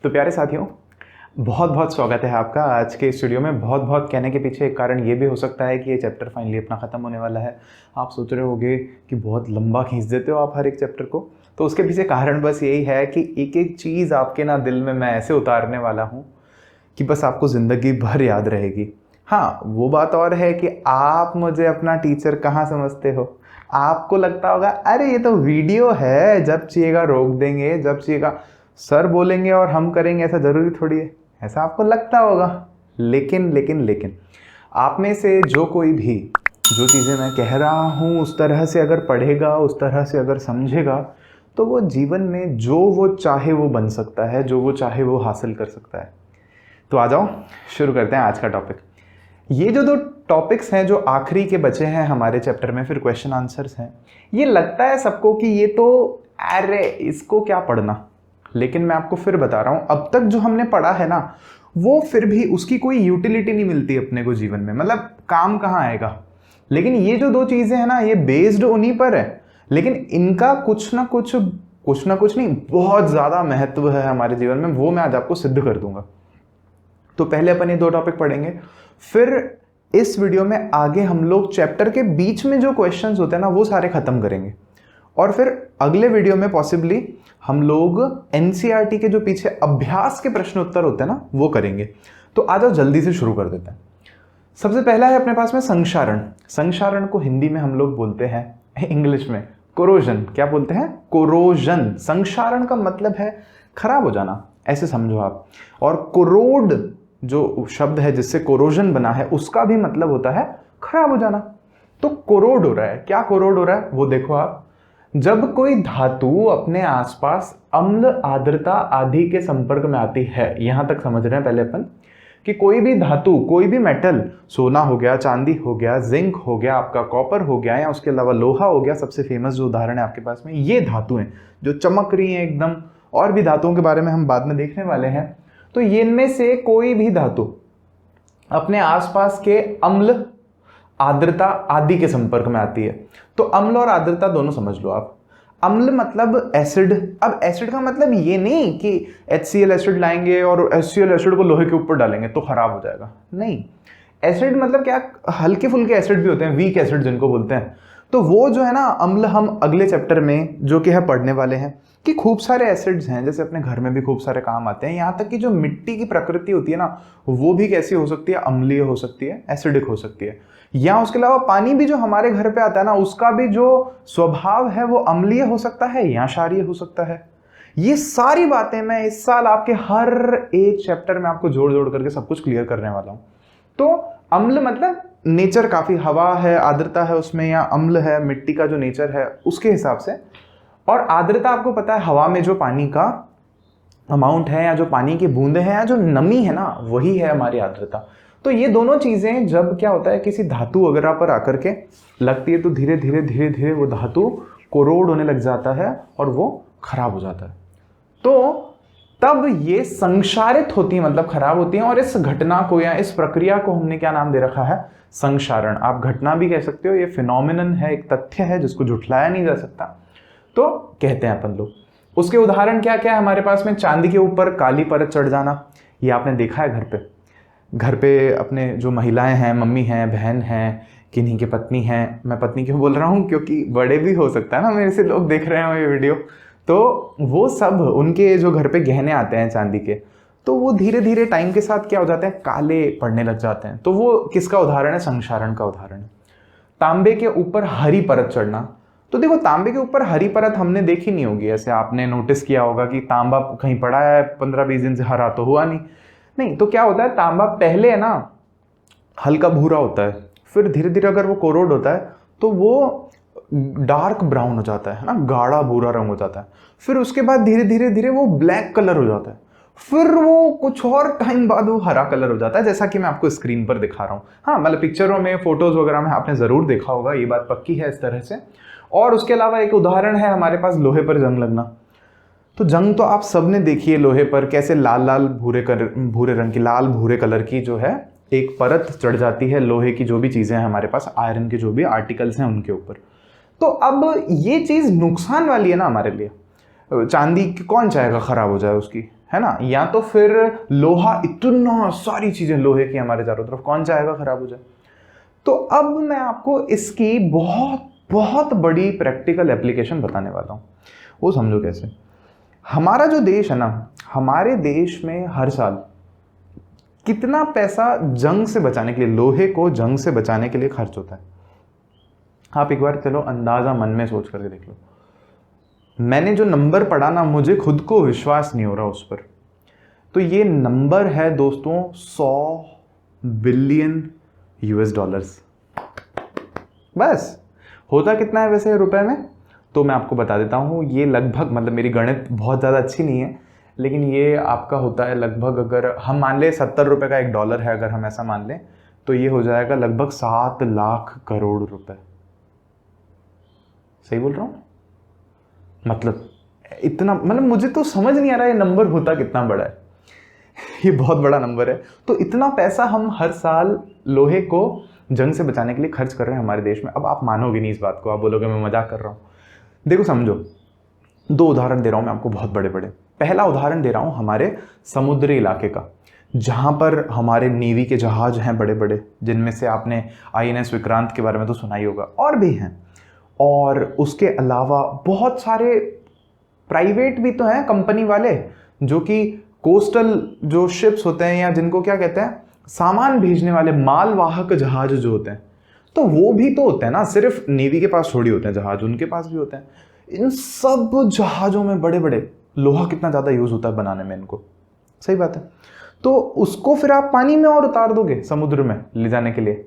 तो प्यारे साथियों, बहुत बहुत स्वागत है आपका आज के स्टूडियो में। बहुत बहुत कहने के पीछे एक कारण ये भी हो सकता है कि ये चैप्टर फाइनली अपना ख़त्म होने वाला है। आप सोच रहे होगे कि बहुत लंबा खींच देते हो आप हर एक चैप्टर को, तो उसके पीछे कारण बस यही है कि एक एक चीज़ आपके ना दिल में मैं ऐसे उतारने वाला हूँ कि बस आपको ज़िंदगी भर याद रहेगी। हाँ, वो बात और है कि आप मुझे अपना टीचर कहाँ समझते हो। आपको लगता होगा अरे ये तो वीडियो है, जब चाहिएगा रोक देंगे, जब चाहिएगा सर बोलेंगे और हम करेंगे, ऐसा ज़रूरी थोड़ी है, ऐसा आपको लगता होगा। लेकिन आप में से जो कोई भी जो चीज़ें मैं कह रहा हूँ उस तरह से अगर पढ़ेगा, उस तरह से अगर समझेगा, तो वो जीवन में जो वो चाहे वो बन सकता है, जो वो चाहे वो हासिल कर सकता है। तो आ जाओ शुरू करते हैं आज का टॉपिक। ये जो दो टॉपिक्स हैं जो आखिरी के बचे हैं हमारे चैप्टर में, फिर क्वेश्चन आंसर्स हैं। ये लगता है सबको कि ये तो अरे इसको क्या पढ़ना, लेकिन मैं आपको फिर बता रहा हूँ, अब तक जो हमने पढ़ा है ना वो फिर भी उसकी कोई यूटिलिटी नहीं मिलती अपने को जीवन में, मतलब काम कहाँ आएगा। लेकिन ये जो दो चीज़ें हैं ना, ये बेस्ड उन्हीं पर है, लेकिन इनका कुछ ना कुछ नहीं, बहुत ज़्यादा महत्व है हमारे जीवन में। वो मैं आज आपको सिद्ध कर दूंगा। तो पहले अपन ये दो टॉपिक पढ़ेंगे, फिर इस वीडियो में आगे हम लोग चैप्टर के बीच में जो क्वेश्चंस होते हैं ना वो सारे खत्म करेंगे, और फिर अगले वीडियो में पॉसिबली हम लोग एनसीईआरटी के जो पीछे अभ्यास के प्रश्न उत्तर होते हैं ना वो करेंगे। तो आ जाओ जल्दी से शुरू कर देते हैं। सबसे पहला है अपने पास में संक्षारण। संक्षारण को हिंदी में हम लोग बोलते हैं, इंग्लिश में कोरोजन। क्या बोलते हैं? कोरोजन। संक्षारण का मतलब है खराब हो जाना, ऐसे समझो आप। और कोरोड जो शब्द है जिससे कोरोजन बना है, उसका भी मतलब होता है खराब हो जाना। तो कोरोड हो रहा है। क्या कोरोड हो रहा है वो देखो आप। जब कोई धातु अपने आसपास अम्ल, आर्द्रता आदि के संपर्क में आती है, यहां तक समझ रहे हैं पहले अपन कि कोई भी धातु, कोई भी मेटल, सोना हो गया, चांदी हो गया, जिंक हो गया, आपका कॉपर हो गया, या उसके अलावा लोहा हो गया, सबसे फेमस जो उदाहरण है आपके पास में, ये धातुएं जो चमक रही हैं एकदम, और भी धातुओं के बारे में हम बाद में देखने वाले हैं। तो ये इनमें से कोई भी धातु अपने आसपास के अम्ल, आर्द्रता आदि के संपर्क में आती है। तो अम्ल और आर्द्रता दोनों समझ लो आप। अम्ल मतलब एसिड। अब एसिड का मतलब ये नहीं कि HCl एसिड लाएंगे और HCl एसिड को लोहे के ऊपर डालेंगे तो खराब हो जाएगा, नहीं। एसिड मतलब क्या, हल्के फुल्के एसिड भी होते हैं, वीक एसिड जिनको बोलते हैं। तो वो जो है ना अम्ल, हम अगले चैप्टर में जो कि है पढ़ने वाले हैं कि खूब सारे एसिड्स हैं, जैसे अपने घर में भी खूब सारे काम आते हैं। यहाँ तक कि जो मिट्टी की प्रकृति होती है ना वो भी कैसी हो सकती है, अम्लीय हो सकती है, एसिडिक हो सकती है। या उसके अलावा पानी भी जो हमारे घर पे आता है ना, उसका भी जो स्वभाव है वो अम्लीय हो सकता है या क्षारीय हो सकता है। ये सारी बातें मैं इस साल आपके हर एक चैप्टर में आपको जोड़ जोड़ करके सब कुछ क्लियर करने वाला हूँ। तो अम्ल मतलब नेचर, काफी हवा है, आर्द्रता है उसमें, या अम्ल है मिट्टी का जो नेचर है उसके हिसाब से। और आर्द्रता आपको पता है हवा में जो पानी का अमाउंट है, या जो पानी की बूंदे हैं, या जो नमी है ना, वही है हमारी आर्द्रता। तो ये दोनों चीजें जब क्या होता है, किसी धातु वगैरह पर आकर के लगती है तो धीरे धीरे वो धातु कोरोड होने लग जाता है और वो खराब हो जाता है। तो तब ये संक्षारित होती है, मतलब खराब होती है। और इस घटना को या इस प्रक्रिया को हमने क्या नाम दे रखा है? संक्षारण। आप घटना भी कह सकते हो, ये फिनोमिनन है, एक तथ्य है जिसको झुठलाया नहीं जा सकता, तो कहते हैं अपन लोग। उसके उदाहरण क्या क्या है हमारे पास में? चांदी के ऊपर काली परत चढ़ जाना, ये आपने देखा है घर पे अपने जो महिलाएं हैं, मम्मी हैं, बहन हैं, किन्हीं की पत्नी हैं। मैं पत्नी क्यों बोल रहा हूँ? क्योंकि बड़े भी हो सकता है ना मेरे से लोग देख रहे हो ये वीडियो, तो वो सब उनके जो घर पे गहने आते हैं चांदी के, तो वो धीरे धीरे टाइम के साथ क्या हो जाते हैं, काले पड़ने लग जाते हैं। तो वो किसका उदाहरण है? संक्षारण का उदाहरण है। तांबे के ऊपर हरी परत चढ़ना, तो देखो तांबे के ऊपर हरी परत हमने देखी नहीं होगी, ऐसे आपने नोटिस किया होगा कि तांबा कहीं पड़ा है 15-20 दिन से, हरा तो हुआ नहीं। तो क्या होता है, तांबा पहले है ना हल्का भूरा होता है, फिर धीरे धीरे अगर वो कोरोड होता है तो वो डार्क ब्राउन हो जाता है ना, गाढ़ा भूरा रंग हो जाता है। फिर उसके बाद धीरे धीरे वो ब्लैक कलर हो जाता है, फिर वो कुछ और टाइम बाद वो हरा कलर हो जाता है, जैसा कि मैं आपको स्क्रीन पर दिखा रहा हूँ। हाँ, मतलब पिक्चरों में, फोटोज वगैरह में आपने जरूर देखा होगा, ये बात पक्की है इस तरह से। और उसके अलावा एक उदाहरण है हमारे पास लोहे पर जंग लगना। तो जंग तो आप सबने देखी है लोहे पर, कैसे लाल भूरे रंग की, लाल भूरे कलर की जो है एक परत चढ़ जाती है लोहे की, जो भी चीजें हैं हमारे पास, आयरन के जो भी आर्टिकल्स हैं उनके ऊपर। तो अब ये चीज नुकसान वाली है ना हमारे लिए। चांदी कौन चाहेगा खराब हो जाए उसकी, है ना, या तो फिर लोहा, इतना सारी चीजें लोहे की हमारे चारों तरफ, कौन चाहेगा खराब हो जाए। तो अब मैं आपको इसकी बहुत बहुत बड़ी प्रैक्टिकल एप्लीकेशन बताने वाला हूं। वो समझो कैसे। हमारा जो देश है ना, हमारे देश में हर साल कितना पैसा जंग से बचाने के लिए, लोहे को जंग से बचाने के लिए खर्च होता है। आप एक बार चलो अंदाजा मन में सोच करके देख लो। मैंने जो नंबर पढ़ा ना, मुझे खुद को विश्वास नहीं हो रहा उस पर। तो ये नंबर है दोस्तों 100 बिलियन यूएस डॉलर्स। बस होता कितना है वैसे रुपए में, तो मैं आपको बता देता हूँ। ये लगभग, मतलब मेरी गणित बहुत ज़्यादा अच्छी नहीं है, लेकिन ये आपका होता है लगभग, अगर हम मान लें 70 रुपये का $1 है, अगर हम ऐसा मान लें, तो ये हो जाएगा लगभग 7 लाख करोड़ रुपए। सही बोल रहा हूँ? मतलब इतना, मतलब मुझे तो समझ नहीं आ रहा ये नंबर होता कितना बड़ा है। ये बहुत बड़ा नंबर है। तो इतना पैसा हम हर साल लोहे को जंग से बचाने के लिए खर्च कर रहे हैं हमारे देश में। अब आप मानोगे नहीं इस बात को, आप बोलोगे मैं मजाक कर रहा हूँ। देखो समझो, 2 उदाहरण दे रहा हूँ मैं आपको, बहुत बड़े बड़े। पहला उदाहरण दे रहा हूँ हमारे समुद्री इलाके का, जहाँ पर हमारे नेवी के जहाज हैं बड़े बड़े, जिनमें से आपने INS विक्रांत के बारे में तो सुना ही होगा, और भी हैं। और उसके अलावा बहुत सारे प्राइवेट भी तो हैं, कंपनी वाले, जो कि कोस्टल जो शिप्स होते हैं, या जिनको क्या कहते हैं, सामान भेजने वाले मालवाहक जहाज जो होते हैं, तो वो भी तो होते हैं ना। सिर्फ नेवी के पास थोड़ी होते हैं जहाज, उनके पास भी होते हैं। इन सब जहाजों में बड़े बड़े लोहा कितना ज़्यादा यूज़ होता है बनाने में इनको। सही बात है। तो उसको फिर आप पानी में और उतार दोगे समुद्र में ले जाने के लिए,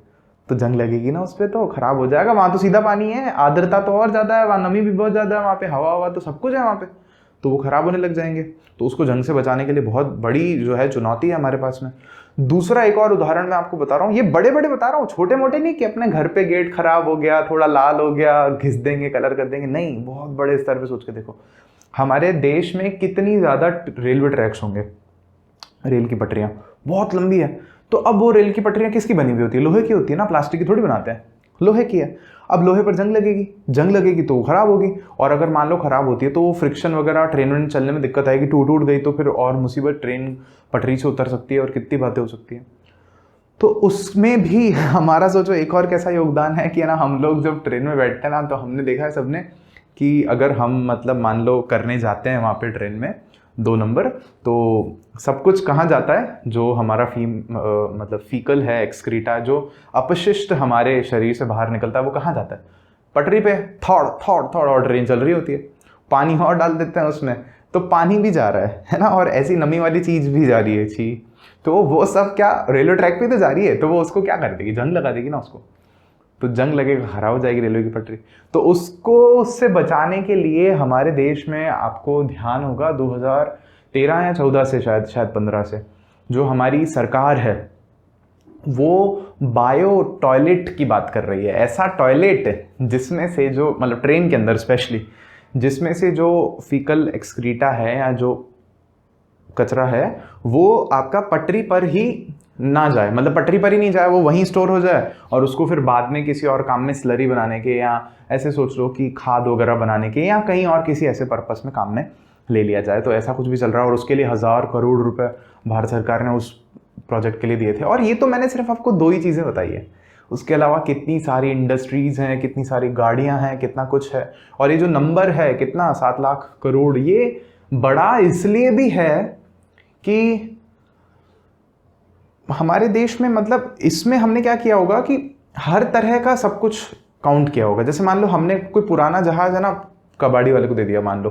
तो जंग लगेगी ना उस पर, तो खराब हो जाएगा। वहाँ तो सीधा पानी है, आर्द्रता तो और ज़्यादा है, वहाँ नमी भी बहुत ज़्यादा है, वहाँ पे हवा हवा तो सब कुछ है वहाँ पे, तो वो खराब होने लग जाएंगे। तो उसको जंग से बचाने के लिए बहुत बड़ी जो है चुनौती है हमारे पास में। दूसरा एक और उदाहरण मैं आपको बता रहा हूँ, ये बड़े बड़े बता रहा हूँ, छोटे मोटे नहीं कि अपने घर पे गेट खराब हो गया, थोड़ा लाल हो गया, घिस देंगे, कलर कर देंगे, नहीं, बहुत बड़े स्तर पे सोच के देखो। हमारे देश में कितनी ज़्यादा रेलवे ट्रैक्स होंगे, रेल की पटरियाँ बहुत लंबी है। तो अब वो रेल की पटरियाँ किसकी बनी हुई होती है? लोहे की होती है ना, प्लास्टिक की थोड़ी बनाते हैं, लोहे की है। अब लोहे पर जंग लगेगी तो वो खराब होगी, और अगर मान लो खराब होती है तो वो फ्रिक्शन वगैरह, ट्रेन में चलने में दिक्कत आएगी, टूट गई तो फिर और मुसीबत, ट्रेन पटरी से उतर सकती है और कितनी बातें हो सकती हैं। तो उसमें भी हमारा सोचो एक और कैसा योगदान है कि ना, हम लोग जब ट्रेन में बैठते हैं ना, तो हमने देखा है सबने कि अगर हम मतलब मान लो करने जाते हैं वहाँ पे ट्रेन में 2 नंबर, तो सब कुछ कहाँ जाता है? जो हमारा मतलब फीकल है, एक्सक्रीटा, जो अपशिष्ट हमारे शरीर से बाहर निकलता है, वो कहाँ जाता है? पटरी पे, थोड़ थोड़ थोड़, और ट्रेन चल रही होती है, पानी और डाल देते हैं उसमें, तो पानी भी जा रहा है ना, और ऐसी नमी वाली चीज़ भी जा रही है, छी। तो वो सब क्या रेलवे ट्रैक पे तो जा रही है, तो वो उसको क्या कर देगी? जंग लगा देगी ना उसको, तो जंग लगेगा, खराब हो जाएगी रेलवे की पटरी। तो उससे बचाने के लिए हमारे देश में, आपको ध्यान होगा 2013 या 14 से, शायद 15 से, जो हमारी सरकार है वो बायो टॉयलेट की बात कर रही है। ऐसा टॉयलेट जिसमें से जो, मतलब ट्रेन के अंदर स्पेशली, जिसमें से जो फीकल एक्सक्रीटा है या जो कचरा है, वो आपका पटरी पर ही ना जाए, मतलब पटरी पर ही नहीं जाए, वो वहीं स्टोर हो जाए, और उसको फिर बाद में किसी और काम में स्लरी बनाने के, या ऐसे सोच लो कि खाद वगैरह बनाने के, या कहीं और किसी ऐसे पर्पस में काम में ले लिया जाए। तो ऐसा कुछ भी चल रहा है, और उसके लिए 1000 करोड़ रुपए भारत सरकार ने उस प्रोजेक्ट के लिए दिए थे। और ये तो मैंने सिर्फ आपको 2 ही चीज़ें बताई है, उसके अलावा कितनी सारी इंडस्ट्रीज़ हैं, कितनी सारी गाड़ियाँ हैं, कितना कुछ है। और ये जो नंबर है कितना, 7 लाख करोड़, ये बड़ा इसलिए भी है कि हमारे देश में, मतलब इसमें हमने क्या किया होगा कि हर तरह का सब कुछ काउंट किया होगा। जैसे मान लो हमने कोई पुराना जहाज है ना, कबाड़ी वाले को दे दिया मान लो,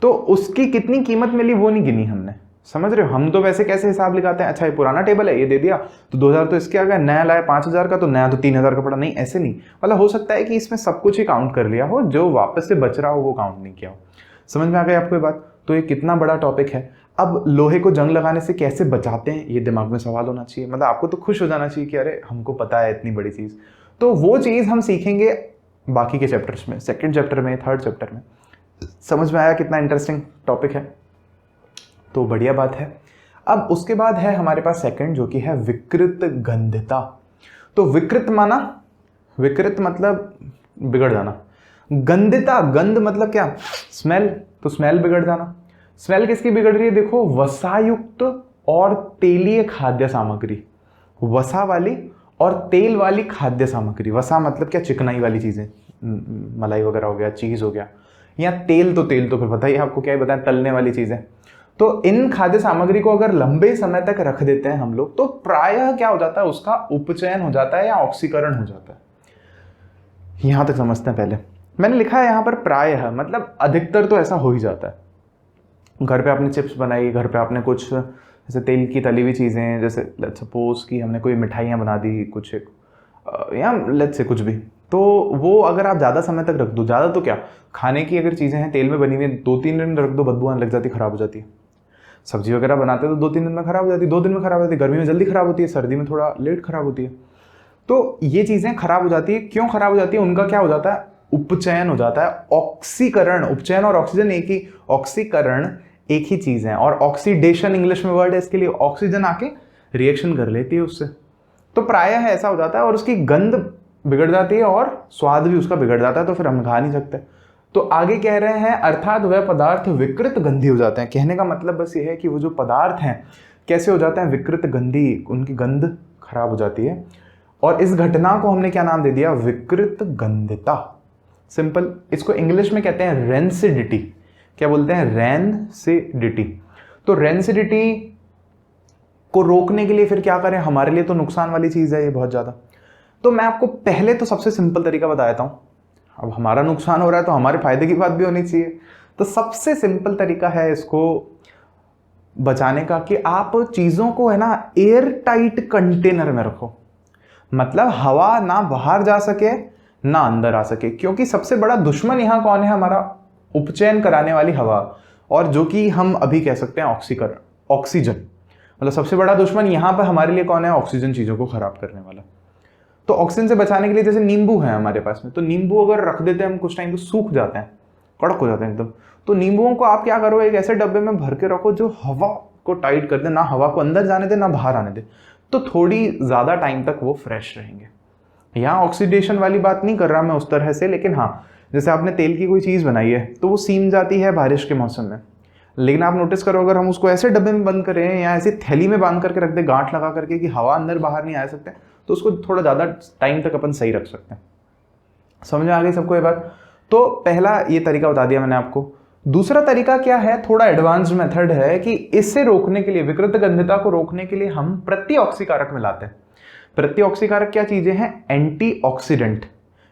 तो उसकी कितनी कीमत मिली वो नहीं गिनी हमने, समझ रहे हो? हम तो वैसे कैसे हिसाब लगाते हैं, अच्छा ये पुराना टेबल है, ये दे दिया तो 2000 तो इसके आ गया, नया लाया 5000 का तो नया तो 3000 का पड़ा। नहीं, ऐसे नहीं, मतलब हो सकता है कि इसमें सब कुछ ही काउंट कर लिया हो, जो वापस से बच रहा हो वो काउंट नहीं किया हो। समझ में आ गई आपको ये बात? तो ये कितना बड़ा टॉपिक है। अब लोहे को जंग लगाने से कैसे बचाते हैं, ये दिमाग में सवाल होना चाहिए। मतलब आपको तो खुश हो जाना चाहिए कि अरे हमको पता है इतनी बड़ी चीज़। तो वो चीज़ हम सीखेंगे बाकी के चैप्टर्स में, 2nd चैप्टर में, 3rd चैप्टर में। समझ में आया कितना इंटरेस्टिंग टॉपिक है? तो बढ़िया बात है। अब उसके बाद है हमारे पास 2nd, जो कि है विकृत गंधता। तो विकृत माना, विकृत मतलब बिगड़ जाना, गंधता, गंध मतलब क्या? स्मेल, तो स्मेल बिगड़ जाना। स्मेल किसकी बिगड़ रही है? देखो, वसायुक्त और तेलीय खाद्य सामग्री, वसा वाली और तेल वाली खाद्य सामग्री। वसा मतलब क्या? चिकनाई वाली चीजें, मलाई वगैरह हो गया, चीज हो गया, या तेल तो फिर बताइए आपको क्या ही बताएं, तलने वाली चीजें। तो इन खाद्य सामग्री को अगर लंबे समय तक रख देते हैं हम लोग, तो प्रायः क्या हो जाता है? उसका उपचयन हो जाता है या ऑक्सीकरण हो जाता है। यहां तक समझते हैं पहले। मैंने लिखा है यहां पर प्रायः, मतलब अधिकतर तो ऐसा हो ही जाता है। घर पे आपने चिप्स बनाई, घर पे आपने कुछ जैसे तेल की तली हुई चीज़ें, जैसे लेट्स सपोज कि हमने कोई मिठाइयाँ बना दी कुछ एक, या लेट्स से कुछ भी, तो वो अगर आप ज़्यादा समय तक रख दो, ज़्यादा तो क्या, खाने की अगर चीज़ें हैं तेल में बनी हुई, 2-3 दिन रख दो, बदबू आने लग जाती, ख़राब हो जाती है। सब्जी वगैरह बनाते तो 2-3 दिन में ख़राब हो जाती है, 2 दिन में ख़राब हो जाती है, गर्मी में जल्दी ख़राब होती है, सर्दी में थोड़ा लेट ख़राब होती है। तो ये चीज़ें ख़राब हो जाती है। क्यों ख़राब हो जाती है? उनका क्या हो जाता है? उपचयन हो जाता है, ऑक्सीकरण। उपचयन और ऑक्सीजन एक ही, ऑक्सीकरण एक ही चीज है, और ऑक्सीडेशन इंग्लिश में वर्ड है इसके लिए। ऑक्सीजन आके रिएक्शन कर लेती है उससे, तो प्रायः ऐसा हो जाता है, और उसकी गंध बिगड़ जाती है और स्वाद भी उसका बिगड़ जाता है, तो फिर हम खा नहीं सकते। तो आगे कह रहे हैं, अर्थात वह पदार्थ विकृत गंधी हो जाते हैं। कहने का मतलब बस ये है कि वो जो पदार्थ हैं कैसे हो जाते हैं? विकृत गंधी, उनकी गंध खराब हो जाती है। और इस घटना को हमने क्या नाम दे दिया? विकृत गंधता। सिंपल, इसको इंग्लिश में कहते हैं रेंसिडिटी। क्या बोलते हैं? रेंसिडिटी। तो रेंसिडिटी को रोकने के लिए फिर क्या करें? हमारे लिए तो नुकसान वाली चीज है ये बहुत ज्यादा। तो मैं आपको पहले तो सबसे सिंपल तरीका बता देता हूं। अब हमारा नुकसान हो रहा है तो हमारे फायदे की बात भी होनी चाहिए। तो सबसे सिंपल तरीका है इसको बचाने का कि आप चीजों को है ना एयर टाइट कंटेनर में रखो। मतलब हवा ना बाहर जा सके ना अंदर आ सके, क्योंकि सबसे बड़ा दुश्मन यहां कौन है? हमारा उपचयन कराने वाली हवा, और जो कि हम अभी कह सकते हैं ऑक्सीकरण, ऑक्सीजन। मतलब सबसे बड़ा दुश्मन यहां पर हमारे लिए कौन है? ऑक्सीजन, चीजों को खराब करने वाला। तो ऑक्सीजन से बचाने के लिए जैसे नींबू है हमारे पास में, तो नींबू अगर रख देते हैं हम कुछ टाइम तो सूख जाते हैं, कड़क हो जाते हैं एकदम। तो नींबुओं को आप क्या करो? एक ऐसे डब्बे में भर के रखो जो हवा को टाइट कर दे, ना हवा को अंदर जाने दे ना बाहर आने दे, तो थोड़ी ज्यादा टाइम तक वो फ्रेश रहेंगे। यहाँ ऑक्सीडेशन वाली बात नहीं कर रहा मैं उस तरह से, लेकिन हाँ, जैसे आपने तेल की कोई चीज़ बनाई है तो वो सीम जाती है बारिश के मौसम में, लेकिन आप नोटिस करो अगर हम उसको ऐसे डब्बे में बंद करें या ऐसी थैली में बांध करके रख दे, गांठ लगा करके कि हवा अंदर बाहर नहीं आ सकते, तो उसको थोड़ा ज़्यादा टाइम तक अपन सही रख सकते हैं। समझ में आ गई सबको ये बात? तो पहला ये तरीका बता दिया मैंने आपको। दूसरा तरीका क्या है? थोड़ा एडवांस्ड मेथड है कि इससे रोकने के लिए, विकृत गंधता को रोकने के लिए हम प्रतिऑक्सीकारक मिलाते हैं। प्रतिऑक्सीकारक क्या चीजें हैं? एंटीऑक्सीडेंट।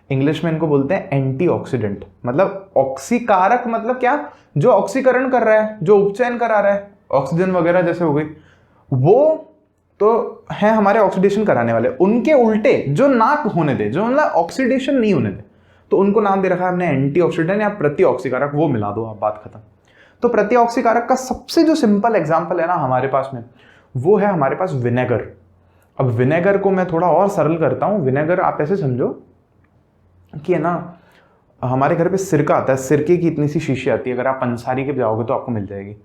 इंग्लिश में इनको बोलते हैं एंटीऑक्सीडेंट। मतलब ऑक्सीकारक मतलब क्या? जो ऑक्सीकरण कर रहा है, जो उपचयन करा रहा है, ऑक्सीजन वगैरह जैसे हो गई, वो तो है हमारे ऑक्सीडेशन कराने वाले। उनके उल्टे जो ना होने दे, जो मतलब ऑक्सीडेशन नहीं होने दे, तो उनको नाम दे रखा है हमने एंटीऑक्सीडेंट या प्रतिऑक्सीकारक। वो मिला दो आप, बात खत्म। तो प्रतिऑक्सीकारक का सबसे जो सिंपल एग्जांपल है ना हमारे पास में, वो है हमारे पास विनेगर। अब विनेगर को मैं थोड़ा और सरल करता हूं। विनेगर आप ऐसे समझो कि है ना, हमारे घर पे सिरका आता है, सिरके की इतनी सी शीशी आती है, अगर आप पंसारी के जाओगे तो आपको मिल जाएगी।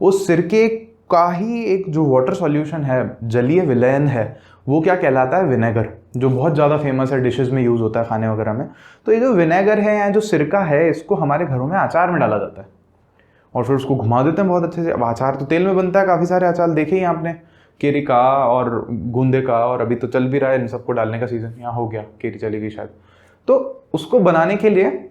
वो सिरके का ही एक जो वाटर सॉल्यूशन है, जलीय विलयन है, वो क्या कहलाता है? विनेगर, जो बहुत ज़्यादा फेमस है, डिशेज में यूज़ होता है, खाने वगैरह में। तो ये जो विनेगर है या जो सिरका है, इसको हमारे घरों में अचार में डाला जाता है और फिर उसको घुमा देते हैं बहुत अच्छे से। अब अचार तो तेल में बनता है, काफ़ी सारे अचार देखे ही आपने, केरी का और गूंदे का, और अभी तो चल भी रहा है इन सबको डालने का सीजन, यहाँ हो गया, केरी चली गई शायद। तो उसको बनाने के लिए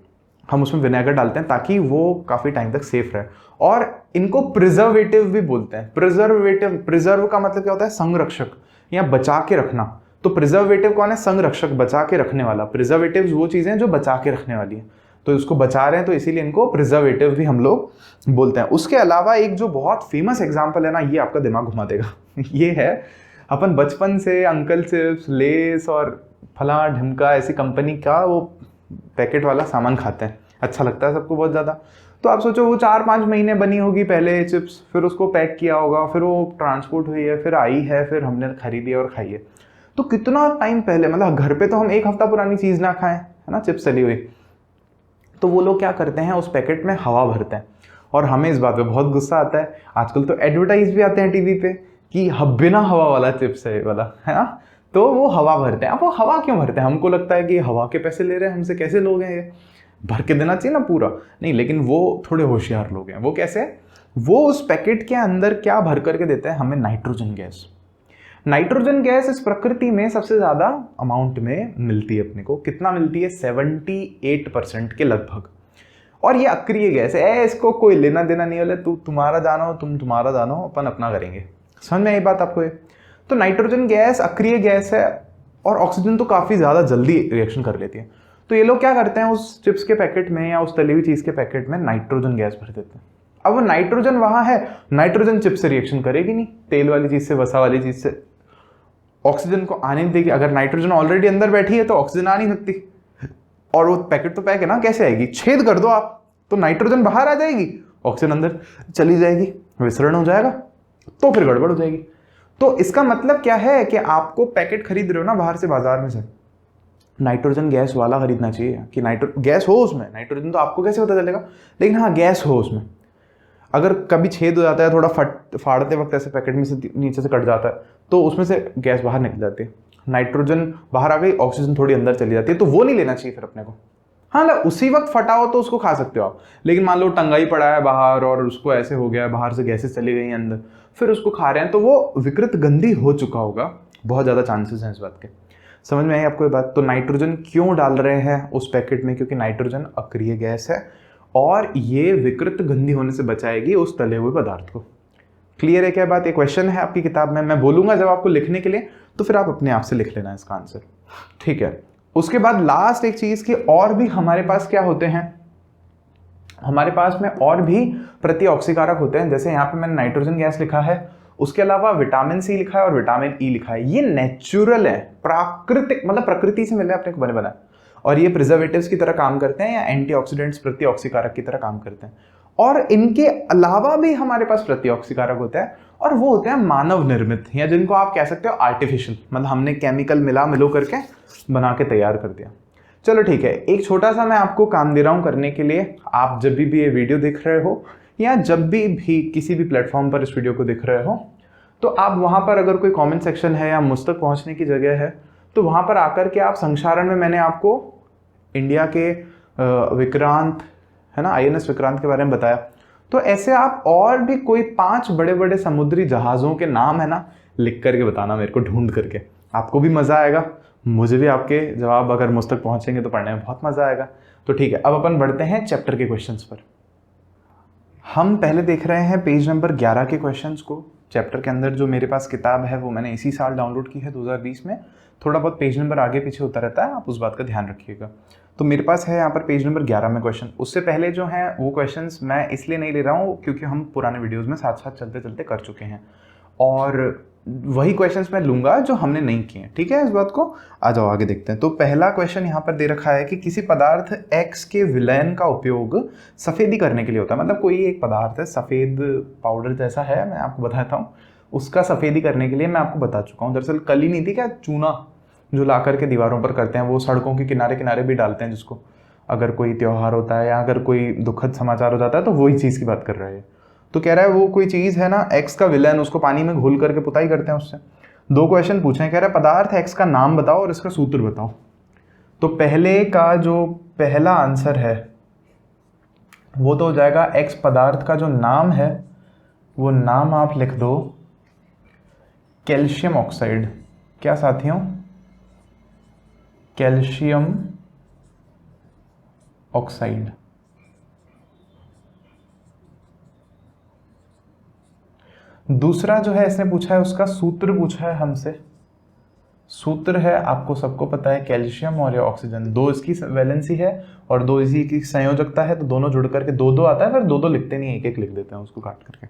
हम उसमें विनेगर डालते हैं ताकि वो काफ़ी टाइम तक सेफ रहे। और इनको प्रिजर्वेटिव भी बोलते हैं। प्रिजर्वेटिव, प्रिजर्व का मतलब क्या होता है? संरक्षक या बचा के रखना। तो प्रिजर्वेटिव कौन है? संरक्षक, बचा के रखने वाला। प्रिजर्वेटिव्स वो चीज़ें हैं जो बचा के रखने वाली हैं, तो इसको बचा रहे हैं, तो इसीलिए इनको प्रिजर्वेटिव भी हम लोग बोलते हैं। उसके अलावा एक जो बहुत फेमस एग्जाम्पल है ना, ये आपका दिमाग घुमा देगा ये है, अपन बचपन से अंकल चिप्स, लेस और फला ढिमका ऐसी कंपनी का वो पैकेट वाला सामान खाते हैं, अच्छा लगता है सबको बहुत ज़्यादा। तो आप सोचो वो 4-5 महीने बनी होगी पहले चिप्स, फिर उसको पैक किया होगा, फिर वो ट्रांसपोर्ट हुई है, फिर आई है, फिर हमने खरीदी और खाई है। तो कितना टाइम पहले, मतलब घर पे तो हम 1 हफ्ता पुरानी चीज़ ना खाएं, है ना, चिप्स चली हुई। तो वो लोग क्या करते हैं, उस पैकेट में हवा भरते हैं, और हमें इस बात पे बहुत गुस्सा आता है। आजकल तो एडवर्टाइज भी आते हैं टीवी पे कि बिना हवा वाला चिप्स है वाला, है ना। तो वो हवा भरते हैं। अब वो हवा क्यों भरते हैं? हमको लगता है कि हवा के पैसे ले रहे हैं हमसे, कैसे लोग हैं ये भर के देना चाहिए ना पूरा, नहीं, लेकिन वो थोड़े होशियार लोग हैं। वो कैसे? वो उस पैकेट के अंदर क्या भर करके देते हैं हमें? Nitrogen gas. नाइट्रोजन गैस इस प्रकृति में सबसे ज़्यादा अमाउंट में मिलती है अपने को। कितना मिलती है? 78% के लगभग। और ये अक्रिय गैस है, इसको कोई लेना देना नहीं वाले, तू तुम्हारा जानो, तुम तुम्हारा जानो, अपन अपना करेंगे। समझ में आई बात आपको ये? तो नाइट्रोजन गैस अक्रिय गैस है और ऑक्सीजन तो काफ़ी ज़्यादा जल्दी रिएक्शन कर लेती है। तो ये लोग क्या करते हैं, उस चिप्स के पैकेट में या उस तली हुई चीज़ के पैकेट में नाइट्रोजन गैस भर देते हैं। अब वो नाइट्रोजन वहाँ है, नाइट्रोजन चिप से रिएक्शन करेगी नहीं, तेल वाली चीज़ से, वसा वाली चीज़ से ऑक्सीजन को आने नहीं देगी। अगर नाइट्रोजन ऑलरेडी अंदर बैठी है तो ऑक्सीजन आ नहीं सकती, और वो पैकेट तो पैक है ना, कैसे आएगी? छेद कर दो आप तो नाइट्रोजन बाहर आ जाएगी, ऑक्सीजन अंदर चली जाएगी, विसरण हो जाएगा, तो फिर गड़बड़ हो जाएगी। तो इसका मतलब क्या है कि आपको पैकेट खरीद रहे हो ना बाहर से, बाजार में से, नाइट्रोजन गैस वाला खरीदना चाहिए कि गैस हो उसमें। नाइट्रोजन तो आपको कैसे पता चलेगा, लेकिन हाँ गैस हो उसमें। अगर कभी छेद हो जाता है, थोड़ा फाड़ते वक्त ऐसे पैकेट में से नीचे से कट जाता है, तो उसमें से गैस बाहर निकल जाती है, नाइट्रोजन बाहर आ गई, ऑक्सीजन थोड़ी अंदर चली जाती है, तो वो नहीं लेना चाहिए फिर अपने को। हाँ, उसी वक्त फटा हो तो उसको खा सकते हो आप, लेकिन मान लो टंगा ही पड़ा है बाहर और उसको ऐसे हो गया, बाहर से गैसेस चली गई अंदर, फिर उसको खा रहे हैं, तो वो विकृत गंदी हो चुका होगा, बहुत ज़्यादा चांसेस हैं इस बात के। समझ में आई आपको ये बात? तो नाइट्रोजन क्यों डाल रहे हैं उस पैकेट में? क्योंकि नाइट्रोजन अक्रिय गैस है और ये विकृत गंदी होने से बचाएगी उस तले हुए पदार्थ को। क्लियर है क्या बात? ये क्वेश्चन है आपकी किताब में, मैं बोलूंगा जब आपको लिखने के लिए, तो फिर आप अपने आप से लिख लेना इसका आंसर, ठीक है। उसके बाद लास्ट एक चीज की, और भी हमारे पास क्या होते हैं, हमारे पास में और भी प्रतिऑक्सीकारक होते हैं। जैसे यहाँ पे मैंने नाइट्रोजन गैस लिखा है, उसके अलावा विटामिन सी लिखा है और विटामिन ई लिखा है। ये नेचुरल है, प्राकृतिक, मतलब प्रकृति से मिले अपने को बने बना, और ये प्रिजर्वेटिव्स की तरह काम करते हैं या एंटीऑक्सीडेंट्स प्रतिऑक्सीकारक की तरह काम करते हैं। और इनके अलावा भी हमारे पास प्रतिऑक्सीकारक होता है, और वो होते हैं मानव निर्मित, या जिनको आप कह सकते हो आर्टिफिशियल, मतलब हमने केमिकल मिलो करके बना के तैयार कर दिया। चलो ठीक है, एक छोटा सा मैं आपको काम दे रहा हूं करने के लिए। आप जब भी ये वीडियो देख रहे हो या जब भी किसी भी प्लेटफॉर्म पर इस वीडियो को देख रहे हो, तो आप वहां पर अगर कोई कमेंट सेक्शन है या मुझ तक पहुंचने की जगह है, तो वहां पर आकर के आप संक्षारण में मैंने आपको इंडिया के विक्रांत, है ना, INS विक्रांत के बारे में बताया। तो ऐसे आप और भी कोई 5 बड़े बड़े समुद्री जहाज़ों के नाम है ना, लिख करके बताना मेरे को, ढूंढ करके। आपको भी मज़ा आएगा, मुझे भी आपके जवाब अगर मुझ तक पहुँचेंगे तो पढ़ने में बहुत मज़ा आएगा। तो ठीक है, अब अपन बढ़ते हैं चैप्टर के क्वेश्चंस पर। हम पहले देख रहे हैं पेज नंबर 11 के क्वेश्चंस को। चैप्टर के अंदर जो मेरे पास किताब है वो मैंने इसी साल डाउनलोड की है, 2020 में। थोड़ा बहुत पेज नंबर आगे पीछे होता रहता है, आप उस बात का ध्यान रखिएगा। तो मेरे पास है यहाँ पर पेज नंबर 11 में क्वेश्चन। उससे पहले जो हैं वो क्वेश्चंस मैं इसलिए नहीं ले रहा हूँ क्योंकि हम पुराने वीडियोज़ में साथ साथ चलते चलते कर चुके हैं, और वही क्वेश्चंस मैं लूँगा जो हमने नहीं किए। ठीक है, इस बात को आ जाओ आगे देखते हैं। तो पहला क्वेश्चन यहाँ पर दे रखा है कि किसी पदार्थ X के विलयन का उपयोग सफ़ेदी करने के लिए होता है। मतलब कोई एक पदार्थ है, सफ़ेद पाउडर जैसा है, मैं आपको बताता हूँ, उसका सफ़ेदी करने के लिए मैं आपको बता चुका हूँ। दरअसल कल ही नहीं थी क्या, चूना जो ला करके दीवारों पर करते हैं, वो सड़कों के किनारे किनारे भी डालते हैं, जिसको अगर कोई त्यौहार होता है या अगर कोई दुखद समाचार हो जाता है तो वही चीज़ की बात कर रहे हैं। तो कह रहा है वो कोई चीज़ है ना X का विलयन, उसको पानी में घोल करके पुताई करते हैं उससे। 2 क्वेश्चन पूछे हैं, कह रहा है पदार्थ X का नाम बताओ और इसका सूत्र बताओ। तो पहले का जो पहला आंसर है वो तो हो जाएगा X पदार्थ का जो नाम है वो नाम आप लिख दो कैल्शियम ऑक्साइड। क्या साथियों? Calcium oxide. दूसरा जो है इसने पूछा है, उसका सूत्र पूछा है हमसे। सूत्र है, आपको सबको पता है, कैल्शियम और ऑक्सीजन, 2 इसकी वैलेंसी है और 2 इसी की संयोजकता है, तो दोनों जुड़ करके 2-2 आता है। फिर 2-2 लिखते नहीं, 1-1 लिख देते हैं उसको काट करके।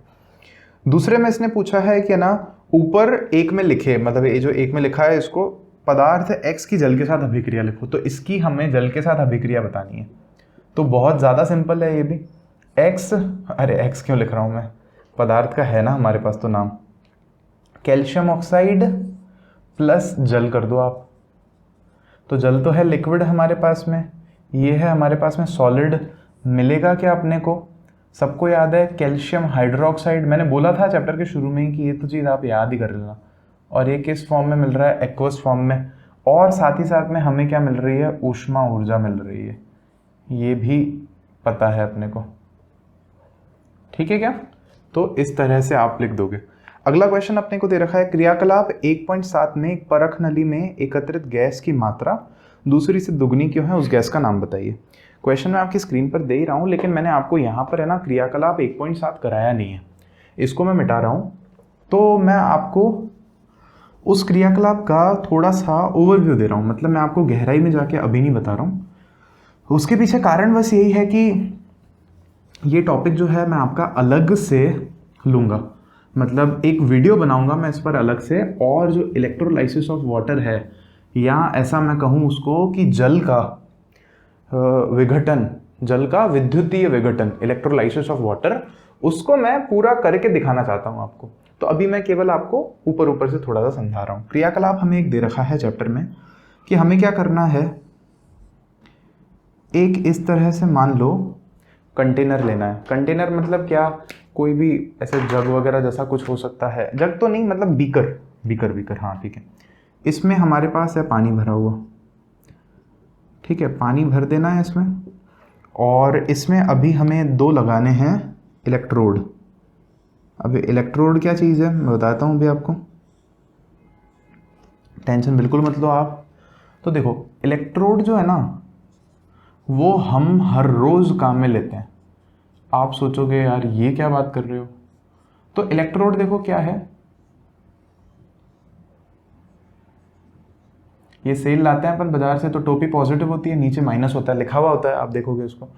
दूसरे में इसने पूछा है कि ना ऊपर एक में लिखे, मतलब ये जो एक में लिखा है इसको पदार्थ X की जल के साथ अभिक्रिया लिखो, तो इसकी हमें जल के साथ अभिक्रिया बतानी है। तो बहुत ज़्यादा सिंपल है ये भी। X, अरे X क्यों लिख रहा हूँ मैं, पदार्थ का है ना हमारे पास तो नाम, कैल्शियम ऑक्साइड प्लस जल कर दो आप। तो जल तो है लिक्विड हमारे पास में, ये है हमारे पास में सॉलिड। मिलेगा क्या अपने को? सबको याद है कैल्शियम हाइड्रोक्साइड, मैंने बोला था चैप्टर के शुरू में ही कि ये तो चीज़ आप याद ही कर लेना। और ये किस फॉर्म में मिल रहा है? एक्वस फॉर्म में। और साथ ही साथ में हमें क्या मिल रही है? ऊष्मा ऊर्जा मिल रही है। ये भी पता है अपने को, ठीक है क्या? तो इस तरह से आप लिख दोगे। अगला क्वेश्चन अपने को दे रखा है, क्रियाकलाप 1.7 में एक परख नली में एकत्रित गैस की मात्रा दूसरी से दुगनी क्यों है, उस गैस का नाम बताइए। क्वेश्चन मैं आपकी स्क्रीन पर दे ही रहा हूँ, लेकिन मैंने आपको यहाँ पर है ना क्रियाकलाप 1.7 कराया नहीं है, इसको मैं मिटा रहा हूँ। तो मैं आपको उस क्रियाकलाप का थोड़ा सा ओवरव्यू दे रहा हूँ, मतलब मैं आपको गहराई में जाके अभी नहीं बता रहा हूँ। उसके पीछे कारण बस यही है कि ये टॉपिक जो है मैं आपका अलग से लूँगा, मतलब एक वीडियो बनाऊँगा मैं इस पर अलग से। और जो इलेक्ट्रोलाइसिस ऑफ वाटर है, या ऐसा मैं कहूँ उसको कि जल का विघटन, जल का विद्युतीय विघटन, इलेक्ट्रोलाइसिस ऑफ वाटर, उसको मैं पूरा करके दिखाना चाहता हूँ आपको। तो अभी मैं केवल आपको ऊपर ऊपर से थोड़ा सा समझा रहा हूँ। क्रियाकलाप हमें एक दे रखा है चैप्टर में कि हमें क्या करना है, एक इस तरह से मान लो कंटेनर लेना है। कंटेनर मतलब क्या, कोई भी ऐसे जग वगैरह जैसा कुछ हो सकता है, जग तो नहीं मतलब बीकर, बीकर हाँ ठीक है। इसमें हमारे पास है पानी भरा हुआ, ठीक है, पानी भर देना है इसमें। और इसमें अभी हमें दो लगाने हैं इलेक्ट्रोड। अभी इलेक्ट्रोड क्या चीज़ है मैं बताता हूँ अभी आपको, टेंशन बिल्कुल मत लो आप। तो देखो इलेक्ट्रोड जो है ना वो हम हर रोज़ काम में लेते हैं। आप सोचोगे यार ये क्या बात कर रहे हो, तो इलेक्ट्रोड देखो क्या है, ये सेल लाते हैं अपन बाजार से, तो टोपी पॉजिटिव होती है, नीचे माइनस होता है, लिखा हुआ होता है, आप देखोगे उसको।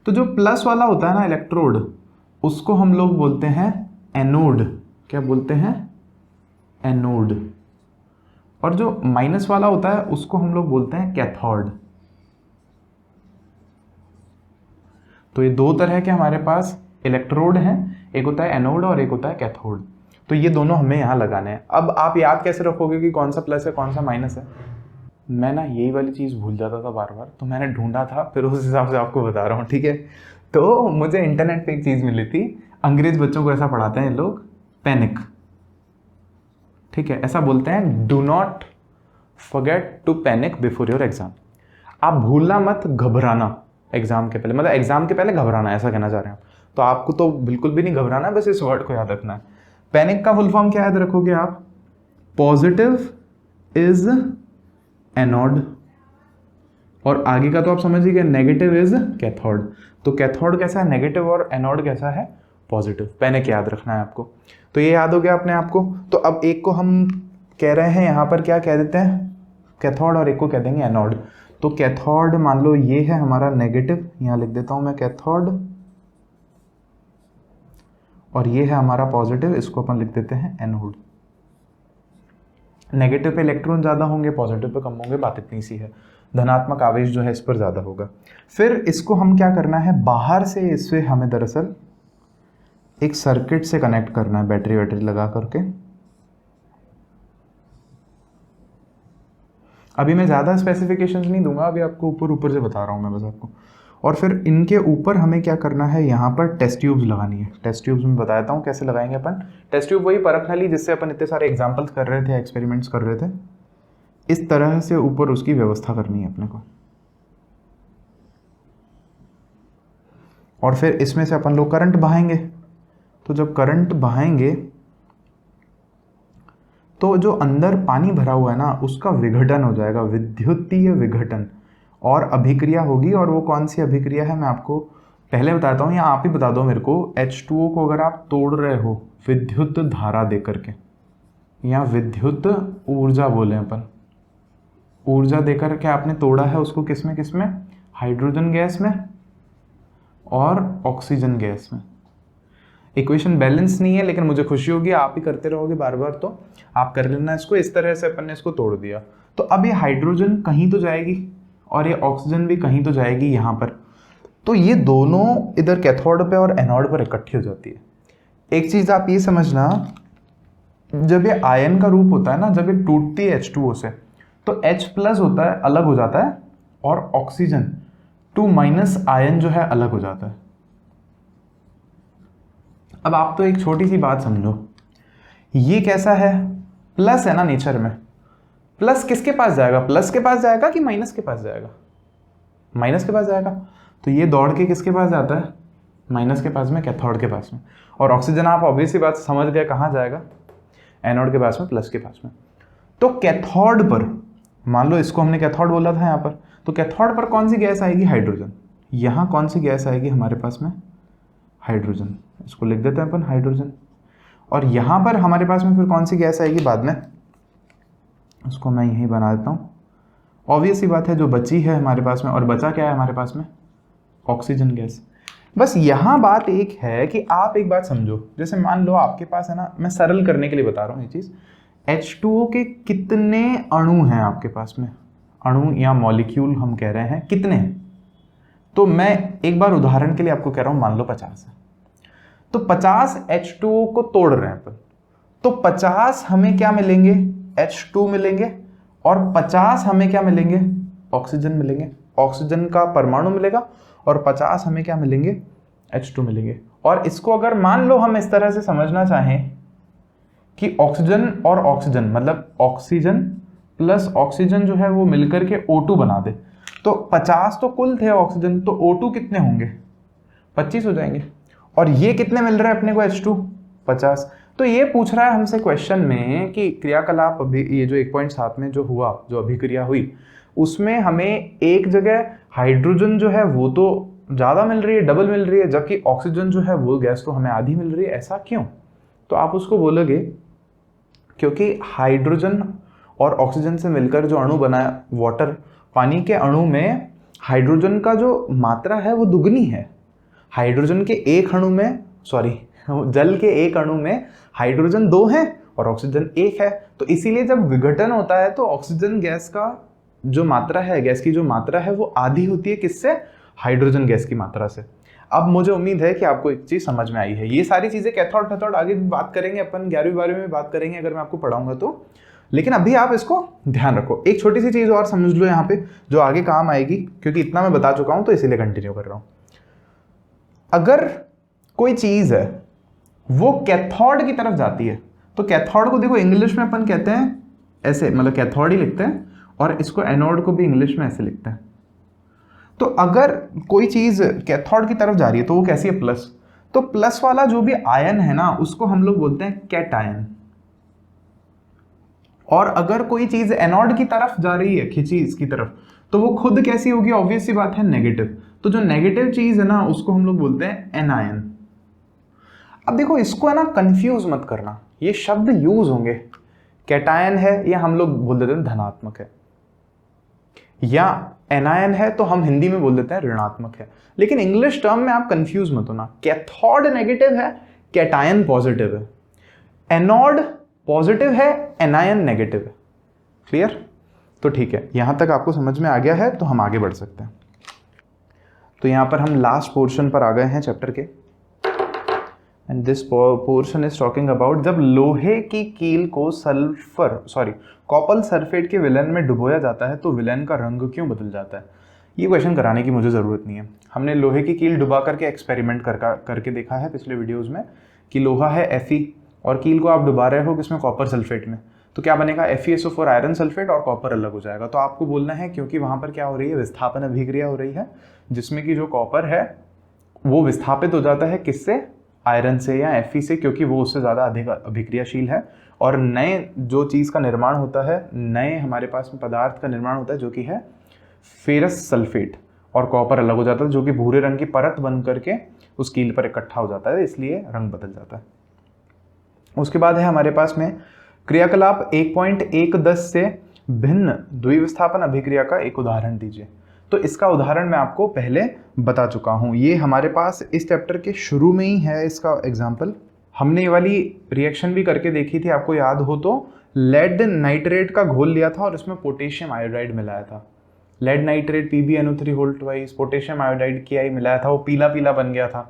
तो जो प्लस वाला होता है ना इलेक्ट्रोड, उसको हम लोग बोलते हैं एनोड। क्या बोलते हैं? एनोड। और जो माइनस वाला होता है उसको हम लोग बोलते हैं कैथोड। तो ये दो तरह के हमारे पास इलेक्ट्रोड हैं, एक होता है एनोड और एक होता है कैथोड। तो ये दोनों हमें यहाँ लगाने हैं। अब आप याद कैसे रखोगे कि कौन सा प्लस है कौन सा माइनस है? मैं ना यही वाली चीज़ भूल जाता था बार बार, तो मैंने ढूंढा था, फिर उस हिसाब से आपको बता रहा हूँ, ठीक है। तो मुझे इंटरनेट पे एक चीज़ मिली थी, अंग्रेज बच्चों को ऐसा पढ़ाते हैं लोग, पैनिक, ठीक है, ऐसा बोलते हैं, do not forget to panic before your exam. आप भूलना मत घबराना एग्जाम के पहले, मतलब एग्जाम के पहले घबराना, ऐसा कहना चाह रहे हैं। तो आपको तो बिल्कुल भी नहीं घबराना है, बस इस वर्ड को याद रखना है। पैनिक का फुल फॉर्म क्या याद रखोगे आप? पॉजिटिव इज एनोड, और आगे का तो आप समझ ही गए, नेगेटिव इज कैथोड। तो कैथोड कैसा है? नेगेटिव, और एनोड कैसा है? पॉजिटिव। पैनिक याद रखना है आपको। तो ये याद हो गया अपने आप को। तो अब एक को हम कह रहे हैं यहाँ पर क्या कह देते हैं? कैथोड, और एक को कह देंगे एनोड। तो कैथोड मान लो ये है हमारा नेगेटिव, यहाँ लिख देता हूँ मैं कैथोड, और ये है हमारा पॉजिटिव, इसको अपन लिख देते हैं एनोड। नेगेटिव पे इलेक्ट्रॉन ज़्यादा होंगे, पॉजिटिव पे कम होंगे, बात इतनी सी है। धनात्मक आवेश जो है इस पर ज़्यादा होगा। फिर इसको हम क्या करना है, बाहर से इससे हमें दरअसल एक सर्किट से कनेक्ट करना है, बैटरी वैटरी लगा करके। अभी मैं ज़्यादा स्पेसिफिकेशंस नहीं दूंगा, अभी आपको ऊपर ऊपर से बता रहा हूँ मैं बस आपको। और फिर इनके ऊपर हमें क्या करना है, यहाँ पर टेस्ट ट्यूब्स लगानी है। टेस्ट ट्यूब्स में बताता हूँ कैसे लगाएंगे अपन। टेस्ट ट्यूब वही परख नली जिससे अपन इतने सारे एग्जाम्पल्स कर रहे थे, एक्सपेरिमेंट्स कर रहे थे। इस तरह से ऊपर उसकी व्यवस्था करनी है अपने को। और फिर इसमें से अपन लोग करंट बहाएंगे। तो जब करंट बहाएंगे तो जो अंदर पानी भरा हुआ है ना उसका विघटन हो जाएगा, विद्युतीय विघटन, और अभिक्रिया होगी। और वो कौन सी अभिक्रिया है मैं आपको पहले बताता हूँ, या आप ही बता दो मेरे को। H2O को अगर आप तोड़ रहे हो विद्युत धारा दे करके, या विद्युत ऊर्जा बोले अपन, ऊर्जा देकर के आपने तोड़ा है उसको, किसमें किसमें? हाइड्रोजन गैस में और ऑक्सीजन गैस में। इक्वेशन बैलेंस नहीं है, लेकिन मुझे खुशी होगी आप ही करते रहोगे बार बार, तो आप कर लेना इसको। इस तरह से अपन ने इसको तोड़ दिया। तो अब ये हाइड्रोजन कहीं तो जाएगी और ये ऑक्सीजन भी कहीं तो जाएगी यहाँ पर। तो ये दोनों इधर कैथोड पे और एनोड पर इकट्ठी हो जाती है। एक चीज़ आप ये समझना, जब ये आयन का रूप होता है ना, जब ये टूटती है H2O से, तो H प्लस होता है, अलग हो जाता है, और ऑक्सीजन 2- आयन जो है अलग हो जाता है। अब आप तो एक छोटी सी बात समझो, ये कैसा है? प्लस है ना नेचर में। प्लस किसके पास जाएगा? प्लस के पास जाएगा कि माइनस के पास जाएगा? माइनस के पास जाएगा। तो ये दौड़ के किसके पास जाता है, माइनस के पास में, कैथोड के पास में। और ऑक्सीजन आप ऑब्वियसली बात समझ गए कहाँ जाएगा, एनोड के पास में, प्लस के पास में। तो कैथोड पर मान लो इसको हमने कैथोड बोला था यहाँ पर, तो कैथोड पर कौन सी गैस आएगी, हाइड्रोजन। यहाँ कौन सी गैस आएगी हमारे पास में, हाइड्रोजन। इसको लिख देते हैं अपन हाइड्रोजन। और यहाँ पर हमारे पास में फिर कौन सी गैस आएगी बाद में, उसको मैं यहीं बना देता हूँ। ऑब्वियस सी बात है जो बची है हमारे पास में, और बचा क्या है हमारे पास में, ऑक्सीजन गैस। बस यहाँ बात एक है कि आप एक बात समझो, जैसे मान लो आपके पास है ना, मैं सरल करने के लिए बता रहा हूँ ये चीज़, H2O के कितने अणु हैं आपके पास में, अणु या मॉलिक्यूल हम कह रहे हैं कितने हैं। तो मैं एक बार उदाहरण के लिए आपको कह रहा हूँ, मान लो 50 है, तो 50 H2O को तोड़ रहे हैं अपन, तो 50 हमें क्या मिलेंगे, H2 मिलेंगे, और 50 हमें क्या मिलेंगे, ऑक्सीजन मिलेंगे, ऑक्सीजन का परमाणु मिलेगा, और 50 हमें क्या मिलेंगे, H2 मिलेंगे। और इसको अगर मान लो हम इस तरह से समझना चाहें कि ऑक्सीजन और ऑक्सीजन मतलब ऑक्सीजन प्लस ऑक्सीजन जो है वो मिलकर के O2 बना दे, तो 50 तो कुल थे ऑक्सीजन, तो O2 कितने होंगे, 25 हो जाएंगे। और ये कितने मिल रहे हैं अपने को, H2 50। तो ये पूछ रहा है हमसे क्वेश्चन में कि क्रियाकलाप अभी ये जो 1.7 में जो हुआ, जो अभिक्रिया हुई, उसमें हमें एक जगह हाइड्रोजन जो है वो तो ज़्यादा मिल रही है, डबल मिल रही है, जबकि ऑक्सीजन जो है वो गैस तो हमें आधी मिल रही है, ऐसा क्यों। तो आप उसको बोलोगे क्योंकि हाइड्रोजन और ऑक्सीजन से मिलकर जो अणु बना है वाटर, पानी के अणु में हाइड्रोजन का जो मात्रा है वो दुगनी है। हाइड्रोजन के एक अणु में, जल के एक अणु में हाइड्रोजन 2 है और ऑक्सीजन 1 है। तो इसीलिए जब विघटन होता है तो ऑक्सीजन गैस का जो मात्रा है, गैस की जो मात्रा है वो आधी होती है, किससे, हाइड्रोजन गैस की मात्रा से। अब मुझे उम्मीद है कि आपको एक चीज समझ में आई है। ये सारी चीजें कैथोड फैथोड आगे बात करेंगे अपन, 11वीं 12वीं में बात करेंगे अगर मैं आपको पढ़ाऊंगा तो, लेकिन अभी आप इसको ध्यान रखो। एक छोटी सी चीज और समझ लो यहाँ पे जो आगे काम आएगी, क्योंकि इतना मैं बता चुका हूं तो इसीलिए कंटिन्यू कर रहा हूं। अगर कोई चीज है वो कैथोड की तरफ जाती है, तो कैथोड को देखो इंग्लिश में अपन कहते हैं ऐसे, मतलब कैथोड ही लिखते हैं, और इसको एनोड को भी इंग्लिश में ऐसे लिखते हैं। तो अगर कोई चीज कैथोड की तरफ जा रही है तो वो कैसी है, प्लस। तो प्लस वाला जो भी आयन है ना उसको हम लोग बोलते हैं कैटायन। और अगर कोई चीज एनोड की तरफ जा रही है, खिंची इसकी तरफ, तो वो खुद कैसी होगी, ऑब्वियस सी बात है, नेगेटिव। तो जो नेगेटिव चीज है ना उसको हम लोग बोलते हैं एनायन। अब देखो इसको है ना कंफ्यूज मत करना, ये शब्द यूज होंगे, कैटायन है या हम लोग बोल देते हैं धनात्मक है, या एनायन है तो हम हिंदी में बोल देते हैं ऋणात्मक है। लेकिन इंग्लिश टर्म में आप कंफ्यूज मत होना, कैथोड नेगेटिव है, कैटायन पॉजिटिव है, एनोड पॉजिटिव है, एनायन नेगेटिव है। क्लियर। तो ठीक है, यहां तक आपको समझ में आ गया है, तो हम आगे बढ़ सकते हैं। तो यहां पर हम लास्ट पोर्शन पर आ गए हैं चैप्टर के, and this portion is talking about जब लोहे की कील को कॉपर सल्फेट के विलेन में डुबोया जाता है तो विलेन का रंग क्यों बदल जाता है। ये क्वेश्चन कराने की मुझे ज़रूरत नहीं है, हमने लोहे की कील डुबा करके एक्सपेरिमेंट करके देखा है पिछले वीडियोज़ में कि लोहा है Fe और कील को आप डुबा रहे हो किसमें, कॉपर सल्फेट में, तो क्या बनेगा, FeSO4 आयरन सल्फेट और कॉपर अलग हो जाएगा। तो आपको बोलना है क्योंकि वहाँ पर क्या हो रही है, विस्थापन अभिक्रिया हो रही है, जिसमें कि जो कॉपर है वो विस्थापित हो जाता है किससे, आयरन से या Fe से, क्योंकि वो उससे ज़्यादा अधिक अभिक्रियाशील है। और नए जो चीज़ का निर्माण होता है, नए हमारे पास में पदार्थ का निर्माण होता है जो कि है फेरस सल्फेट, और कॉपर अलग हो जाता है जो कि भूरे रंग की परत बन करके उस कील पर इकट्ठा हो जाता है, इसलिए रंग बदल जाता है। उसके बाद है हमारे पास में क्रियाकलाप 1.10 से भिन्न द्विविस्थापन अभिक्रिया का एक उदाहरण दीजिए। तो इसका उदाहरण मैं आपको पहले बता चुका हूँ, ये हमारे पास इस चैप्टर के शुरू में ही है इसका एग्जाम्पल। हमने ये वाली रिएक्शन भी करके देखी थी, आपको याद हो तो, लेड नाइट्रेट का घोल लिया था और इसमें पोटेशियम आयोडाइड मिलाया था। Lead nitrate PbNO3 potassium iodide Ki मिलाया था, वो पीला पीला बन गया था।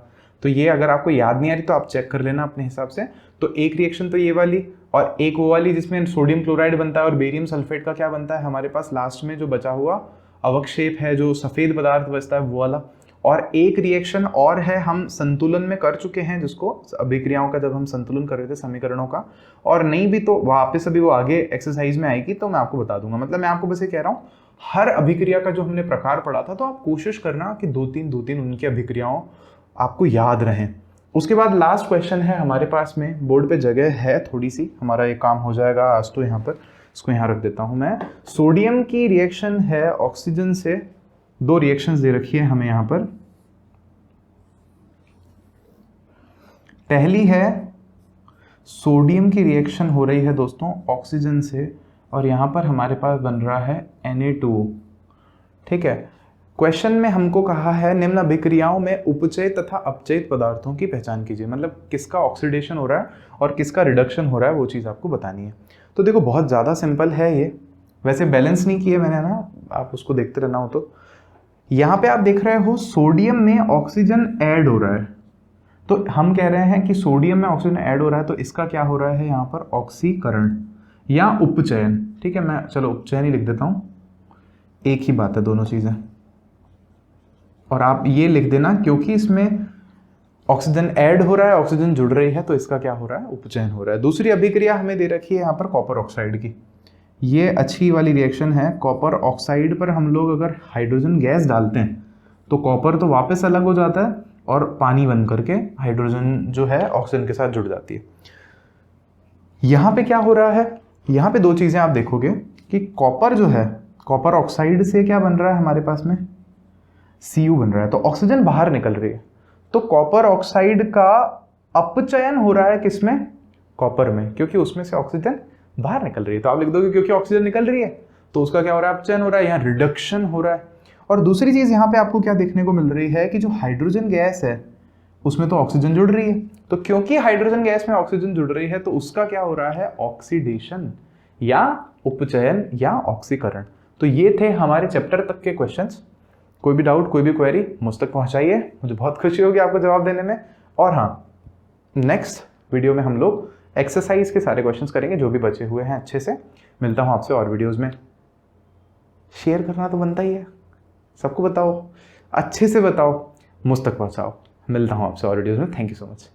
तो ये अगर आपको याद नहीं आ रही तो आप चेक कर लेना अपने हिसाब से। तो एक रिएक्शन तो ये वाली, और एक वो वाली जिसमें सोडियम क्लोराइड बनता है और बेरियम सल्फेट का क्या बनता है हमारे पास लास्ट में जो बचा हुआ अवक्षेप है, जो सफ़ेद पदार्थ बचता है वो वाला। और एक रिएक्शन और है, हम संतुलन में कर चुके हैं, जिसको अभिक्रियाओं का जब हम संतुलन कर रहे थे समीकरणों का, और नहीं भी तो वापस अभी वो आगे एक्सरसाइज में आएगी तो मैं आपको बता दूंगा। मतलब मैं आपको बस ये कह रहा हूँ हर अभिक्रिया का जो हमने प्रकार पढ़ा था, तो आप कोशिश करना कि दो तीन उनकी अभिक्रियाओं आपको याद रहें। उसके बाद लास्ट क्वेश्चन है हमारे पास में, बोर्ड पे जगह है थोड़ी सी, हमारा ये काम हो जाएगा आज तो यहाँ पर, इसको यहाँ रख देता हूँ मैं। सोडियम की रिएक्शन है ऑक्सीजन से, दो रिएक्शंस दे रखी है हमें यहाँ पर। पहली है सोडियम की रिएक्शन हो रही है दोस्तों ऑक्सीजन से, और यहाँ पर हमारे पास बन रहा है Na2। ठीक है, क्वेश्चन में हमको कहा है निम्न अभिक्रियाओं में उपचय तथा अपचयित पदार्थों की पहचान कीजिए, मतलब किसका ऑक्सीडेशन हो रहा है और किसका रिडक्शन हो रहा है, वो चीज़ आपको बतानी है। तो देखो बहुत ज़्यादा सिंपल है ये, वैसे बैलेंस नहीं किए मैंने ना, आप उसको देखते रहना हो। तो यहाँ पे आप देख रहे हो सोडियम में ऑक्सीजन ऐड हो रहा है, तो हम कह रहे हैं कि सोडियम में ऑक्सीजन ऐड हो रहा है, तो इसका क्या हो रहा है यहाँ पर ऑक्सीकरण या उपचयन। ठीक है, मैं चलो उपचयन ही लिख देता हूँ, एक ही बात है दोनों चीज़ें। और आप ये लिख देना क्योंकि इसमें ऑक्सीजन ऐड हो रहा है, ऑक्सीजन जुड़ रही है, तो इसका क्या हो रहा है उपचयन हो रहा है। दूसरी अभिक्रिया हमें दे रखी है यहाँ पर कॉपर ऑक्साइड की, ये अच्छी वाली रिएक्शन है। कॉपर ऑक्साइड पर हम लोग अगर हाइड्रोजन गैस डालते हैं तो कॉपर तो वापस अलग हो जाता है और पानी बन करके हाइड्रोजन जो है ऑक्सीजन के साथ जुड़ जाती है। यहाँ पे क्या हो रहा है, यहाँ पे दो चीज़ें आप देखोगे कि कॉपर जो है, कॉपर ऑक्साइड से क्या बन रहा है हमारे पास में Cu बन रहा है, तो ऑक्सीजन बाहर निकल रही है, तो कॉपर ऑक्साइड का अपचयन हो रहा है किसमें, कॉपर में, क्योंकि उसमें से ऑक्सीजन बाहर निकल रही है। तो आप लिख दोगे क्योंकि ऑक्सीजन निकल रही है तो उसका क्या हो रहा है, अपचयन हो रहा है, यहाँ रिडक्शन हो रहा है। और दूसरी चीज़ यहाँ पे आपको क्या देखने को मिल रही है कि जो हाइड्रोजन गैस है उसमें तो ऑक्सीजन जुड़ रही है, तो क्योंकि हाइड्रोजन गैस में ऑक्सीजन जुड़ रही है तो उसका क्या हो रहा है ऑक्सीडेशन या उपचयन या ऑक्सीकरण। तो ये थे हमारे चैप्टर तक के क्वेश्चंस। कोई भी डाउट, कोई भी क्वेरी मुझ तक पहुंचाइए, मुझे बहुत खुशी होगी आपको जवाब देने में। और हाँ, नेक्स्ट वीडियो में हम लोग एक्सरसाइज के सारे क्वेश्चंस करेंगे जो भी बचे हुए हैं अच्छे से। मिलता हूँ आपसे और वीडियोस में। शेयर करना तो बनता ही है, सबको बताओ, अच्छे से बताओ, मुझ तक पहुँचाओ। मिलता हूँ आपसे और वीडियोस में। Thank you so much.